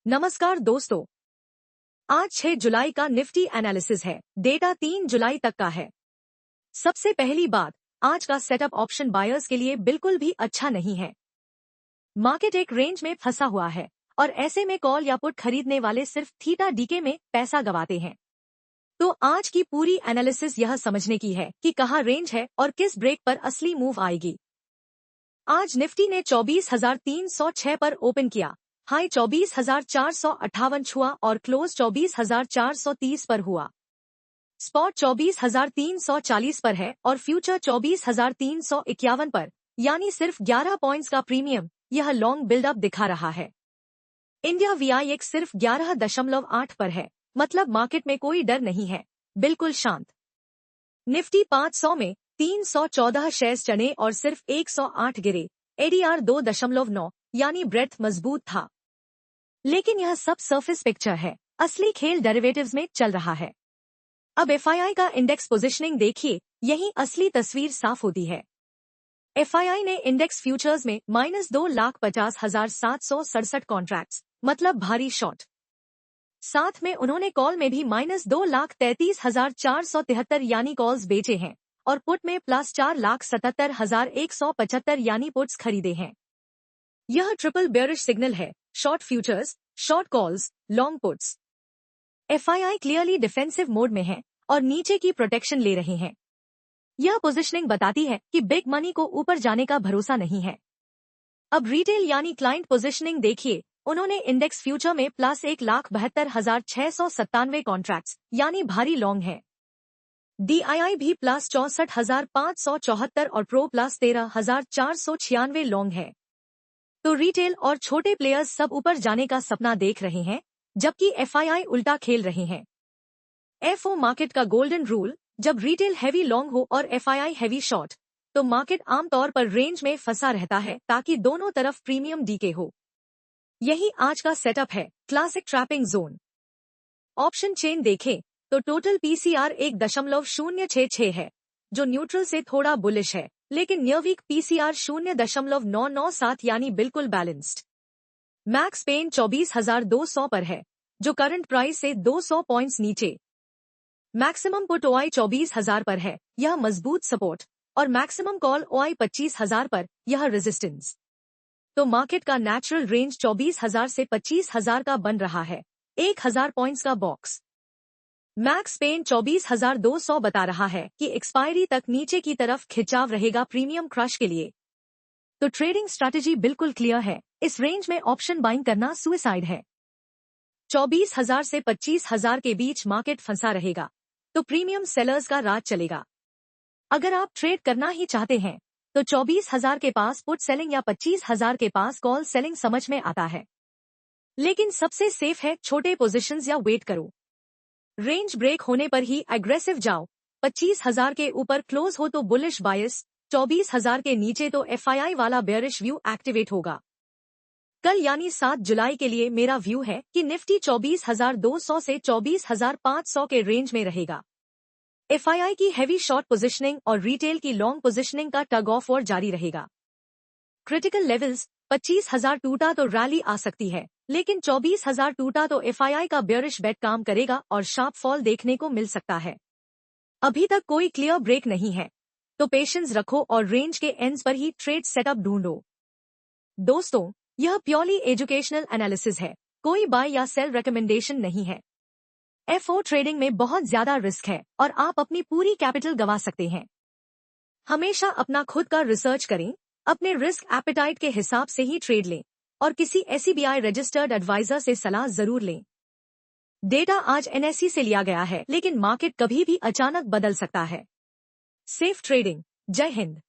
नमस्कार दोस्तों, आज 6 जुलाई का निफ्टी एनालिसिस है। डेटा 3 जुलाई तक का है। सबसे पहली बात, आज का सेटअप ऑप्शन बायर्स के लिए बिल्कुल भी अच्छा नहीं है। मार्केट एक रेंज में फंसा हुआ है और ऐसे में कॉल या पुट खरीदने वाले सिर्फ थीटा डीके में पैसा गवाते हैं। तो आज की पूरी एनालिसिस यह समझने की है कि कहाँ रेंज है और किस ब्रेक पर असली मूव आएगी। आज निफ्टी ने 24,306 पर ओपन किया, हाई 24,458 छुआ और क्लोज 24,430 पर हुआ। स्पॉट 24,340 पर है और फ्यूचर 24,351 पर, यानी सिर्फ 11 पॉइंट्स का प्रीमियम यह लॉन्ग बिल्डअप दिखा रहा है। इंडिया VIX सिर्फ 11.8 पर है, मतलब मार्केट में कोई डर नहीं है, बिल्कुल शांत। निफ्टी 500 में 314 शेयर्स चढ़े और सिर्फ 108 गिरे। ADR 2.9 यानी ब्रेथ मजबूत था। लेकिन यह सब सरफेस पिक्चर है, असली खेल डेरिवेटिव्स में चल रहा है। अब FII का इंडेक्स पोजीशनिंग देखिए, यही असली तस्वीर साफ होती है। FII ने इंडेक्स फ्यूचर्स में -2,50,767 कॉन्ट्रैक्ट्स, मतलब भारी शॉर्ट। साथ में उन्होंने कॉल में भी -2,33,473 यानी कॉल्स बेचे हैं और पुट में +4,77,175 यानी पुट्स खरीदे हैं। यह ट्रिपल बेयरिश सिग्नल है, short futures, short calls, long puts. FII clearly defensive mode में है और नीचे की प्रोटेक्शन ले रहे हैं। यह पोजीशनिंग बताती है कि बिग मनी को ऊपर जाने का भरोसा नहीं है। अब रिटेल यानी क्लाइंट पोजीशनिंग देखिए, उन्होंने इंडेक्स फ्यूचर में +1,72,697 कॉन्ट्रैक्ट्स यानी भारी लॉन्ग है। DII भी +64,574 और प्रो +13,496 लॉन्ग है। तो रिटेल और छोटे प्लेयर्स सब ऊपर जाने का सपना देख रहे हैं, जबकि FII उल्टा खेल रहे हैं। FO मार्केट का गोल्डन रूल, जब रिटेल हैवी लॉन्ग हो और FII हैवी शॉर्ट, तो मार्केट आमतौर पर रेंज में फंसा रहता है ताकि दोनों तरफ प्रीमियम डीके हो। यही आज का सेटअप है, classic trapping zone. Option chain देखें तो टोटल PCR 1.066 है, जो न्यूट्रल से थोड़ा बुलिश है, लेकिन नियर वीक PCR 0.997 यानी बिल्कुल बैलेंस्ड। मैक्स पेन 24,200 पर है, जो करंट प्राइस से 200 पॉइंट्स नीचे। मैक्सिमम पुट OI 24,000 पर है, यह मजबूत सपोर्ट, और मैक्सिमम कॉल OI 25,000 पर, यह रेजिस्टेंस। तो मार्केट का नेचुरल रेंज 24,000 से 25,000 का बन रहा है, 1,000 पॉइंट्स का बॉक्स। मैक्स पेन 24,200 बता रहा है कि एक्सपायरी तक नीचे की तरफ खिंचाव रहेगा प्रीमियम क्रश के लिए। तो ट्रेडिंग स्ट्रैटेजी बिल्कुल क्लियर है, इस रेंज में ऑप्शन बाइंग करना सुसाइड है। 24,000 से 25,000 के बीच मार्केट फंसा रहेगा, तो प्रीमियम सेलर्स का राज चलेगा। अगर आप ट्रेड करना ही चाहते हैं, तो 24,000 के पास पुट सेलिंग या 25,000 के पास कॉल सेलिंग समझ में आता है। लेकिन सबसे सेफ है छोटे पोजीशंस या वेट करो। रेंज ब्रेक होने पर ही एग्रेसिव जाओ। 25,000 के ऊपर क्लोज हो तो बुलिश बायस, 24,000 के नीचे तो FII वाला बेयरिश व्यू एक्टिवेट होगा। कल यानी 7 जुलाई के लिए मेरा व्यू है कि निफ्टी 24,200 से 24,500 के रेंज में रहेगा। FII की हैवी शॉर्ट पोजीशनिंग और रिटेल की लॉन्ग पोजीशनिंग का टग ऑफ वॉर जारी रहेगा। क्रिटिकल लेवल्स 25,000 टूटा तो रैली आ सकती है, लेकिन 24,000 टूटा तो FII का बेयरिश बेट काम करेगा और शार्प फॉल देखने को मिल सकता है। अभी तक कोई क्लियर ब्रेक नहीं है, तो पेशेंस रखो और रेंज के एंड्स पर ही ट्रेड सेटअप ढूंढो। दोस्तों, यह प्योरली एजुकेशनल एनालिसिस है, कोई बाय या सेल रिकमेंडेशन नहीं है। FO ट्रेडिंग में बहुत ज्यादा रिस्क है और आप अपनी पूरी कैपिटल गंवा सकते हैं। हमेशा अपना खुद का रिसर्च करें, अपने रिस्क एपेटाइट के हिसाब से ही ट्रेड लें और किसी SEBI रजिस्टर्ड एडवाइजर से सलाह जरूर लें। डेटा आज NSE से लिया गया है, लेकिन मार्केट कभी भी अचानक बदल सकता है। Safe trading. जय हिंद।